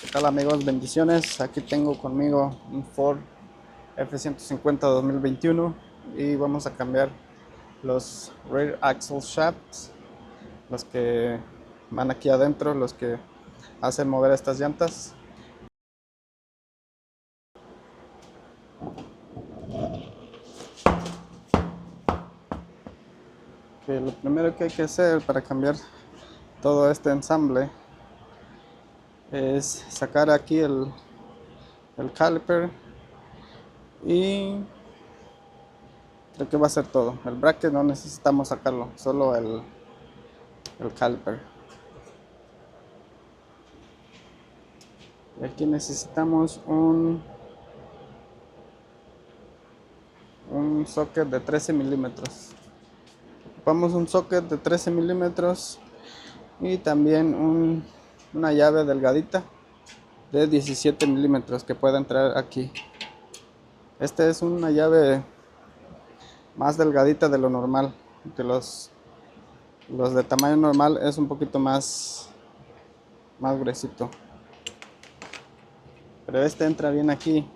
¿Qué tal amigos? Bendiciones. Aquí tengo conmigo un Ford F-150 2021 y vamos a cambiar los rear axle shafts, los que van aquí adentro, los que hacen mover estas llantas. Lo primero que hay que hacer para cambiar todo este ensamble es sacar aquí el caliper y creo que va a ser todo. El bracket no necesitamos sacarlo, solo el caliper. Y aquí necesitamos un socket de 13 milímetros. Ocupamos un socket de 13 milímetros y también una llave delgadita de 17 milímetros que pueda entrar aquí. Esta es una llave más delgadita de lo normal, que los de tamaño normal es un poquito más gruesito, pero este entra bien aquí.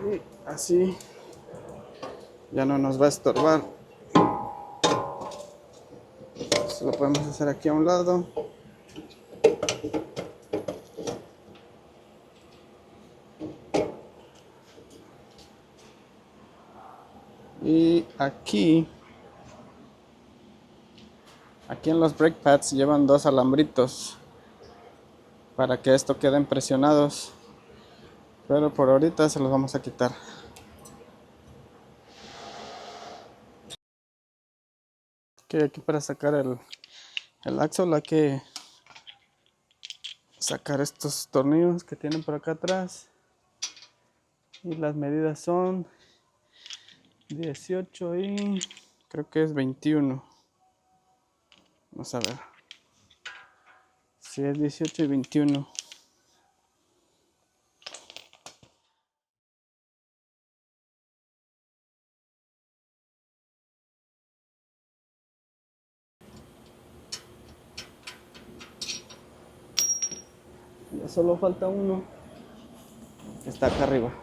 Y así ya no nos va a estorbar. Esto lo podemos hacer aquí a un lado. Y aquí en los brake pads llevan dos alambritos para que esto queden presionados, pero por ahorita se los vamos a quitar. Aquí para sacar el axle hay que sacar estos tornillos que tienen por acá atrás y las medidas son 18 y creo que es 21. Vamos a ver si es 18 y 21. Ya solo falta uno que está acá arriba.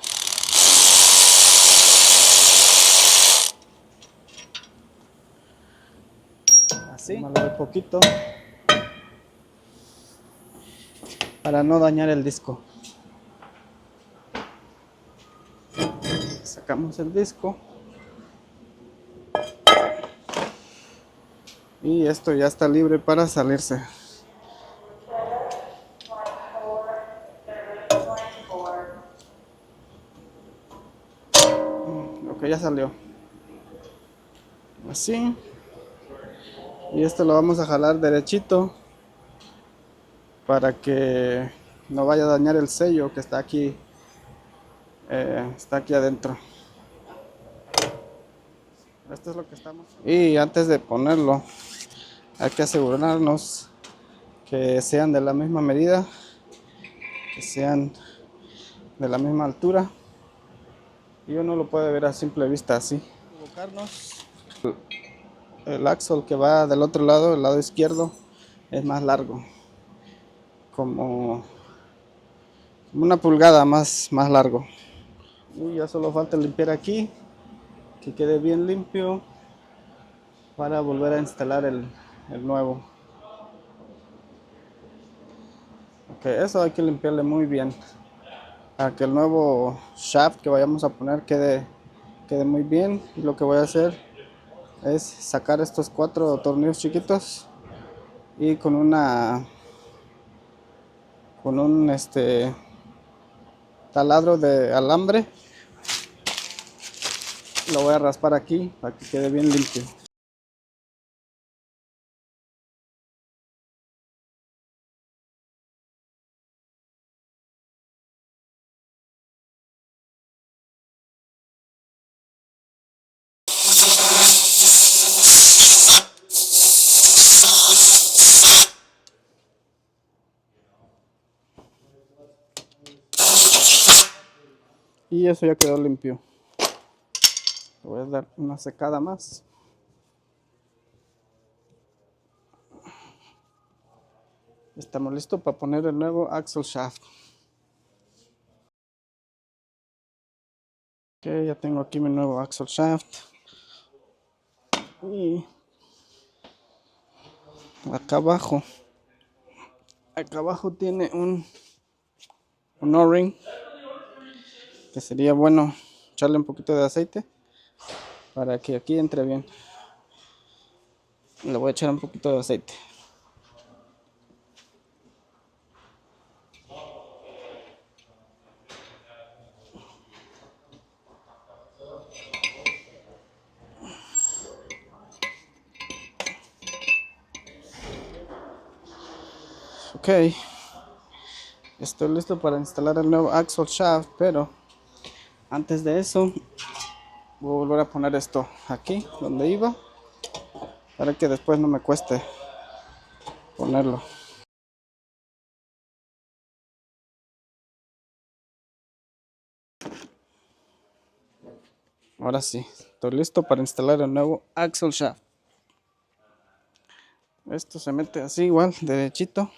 Así, malo poquito para no dañar el disco. Sacamos el disco y esto ya está libre para salirse. Ok, ya salió. Así. Y esto lo vamos a jalar derechito para que no vaya a dañar el sello que está aquí adentro. Esto es lo que estamos. Y antes de ponerlo hay que asegurarnos que sean de la misma medida, que sean de la misma altura, y uno lo puede ver a simple vista así. Colocarnos el axle que va del otro lado, el lado izquierdo, es más largo, como una pulgada más largo. Y ya solo falta limpiar aquí, que quede bien limpio para volver a instalar el nuevo. Ok, eso hay que limpiarle muy bien para que el nuevo shaft que vayamos a poner quede muy bien. Y lo que voy a hacer es sacar estos 4 tornillos chiquitos y con un taladro de alambre lo voy a raspar aquí para que quede bien limpio. Y eso ya quedó limpio. voy a dar una secada más. Estamos listos para poner el nuevo axle shaft. Ok, ya tengo aquí mi nuevo axle shaft. Y acá abajo tiene un O-ring, que sería bueno echarle un poquito de aceite para que aquí entre bien. Le voy a echar un poquito de aceite. Ok, estoy listo para instalar el nuevo axle shaft, pero antes de eso voy a volver a poner esto aquí donde iba, para que después no me cueste ponerlo. Ahora sí, estoy listo para instalar el nuevo axle shaft. Esto se mete así igual, derechito.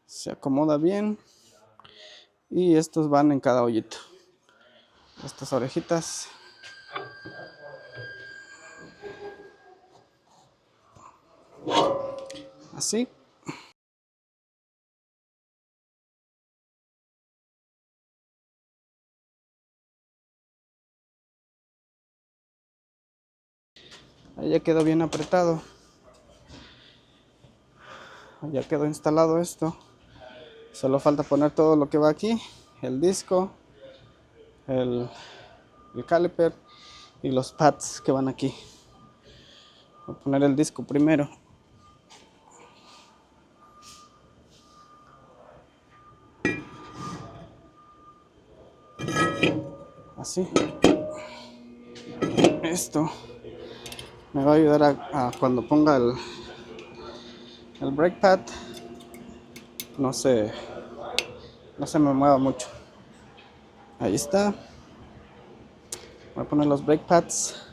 Se acomoda bien. Y estos van en cada hoyito. Estas orejitas. Así. Ahí ya quedó bien apretado. Ya quedó instalado esto. Solo falta poner todo lo que va aquí. El disco. El caliper. Y los pads que van aquí. Voy a poner el disco primero. Así. Esto me va a ayudar a cuando ponga el brake pad no se me mueva mucho. Ahí está. Voy a poner los brake pads.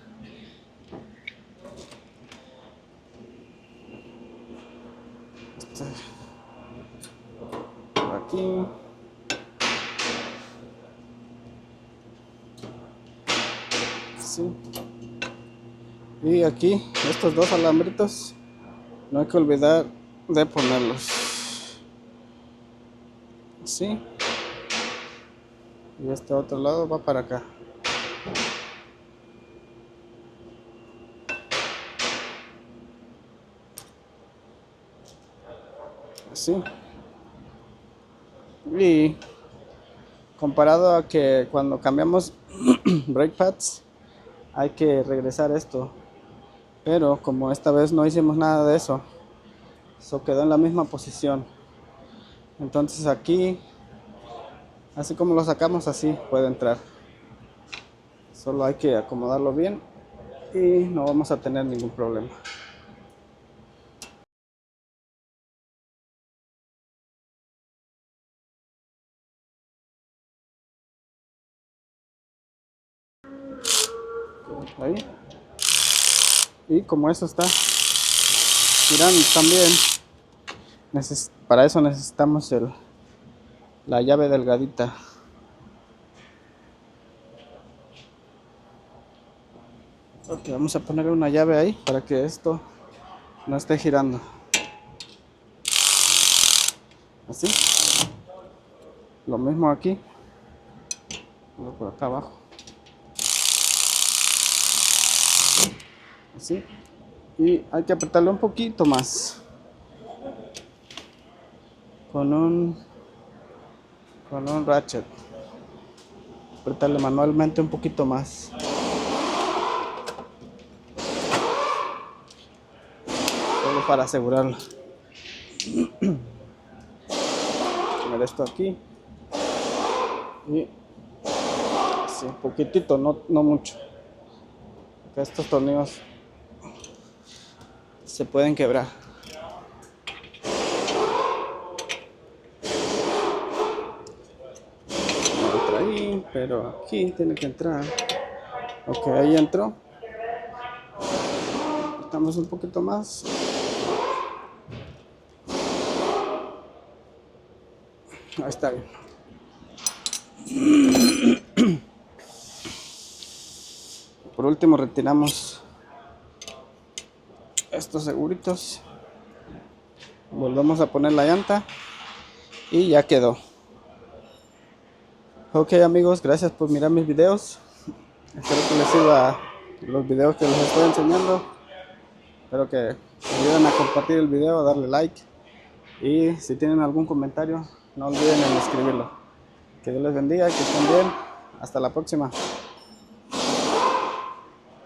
Por aquí. Así. Y aquí estos dos alambritos no hay que olvidar de ponerlos así, y este otro lado va para acá. Así. Y comparado a que cuando cambiamos brake pads hay que regresar esto, pero como esta vez no hicimos nada de eso, quedó en la misma posición. Entonces aquí, así como lo sacamos, así puede entrar. Solo hay que acomodarlo bien y no vamos a tener ningún problema. Ahí. Y como eso está girando también, para eso necesitamos la llave delgadita. Ok, vamos a poner una llave ahí para que esto no esté girando. Así. Lo mismo aquí. Por acá abajo. Así. Y hay que apretarlo un poquito más. Con un ratchet. Apretarle manualmente un poquito más. Solo para asegurarlo. Poner esto aquí. Y Sí, poquitito, no mucho. Porque estos tornillos se pueden quebrar. No entra ahí, pero aquí tiene que entrar. Ok, ahí entró. Estamos un poquito más. Ahí está bien. Por último retiramos estos seguritos. Volvemos a poner la llanta y ya quedó. Ok amigos, gracias por mirar mis videos. Espero que les sirva los videos que les estoy enseñando. Espero que me ayuden a compartir el video, a darle like. Y si tienen algún comentario, no olviden en escribirlo. Que Dios les bendiga, que estén bien. Hasta la próxima.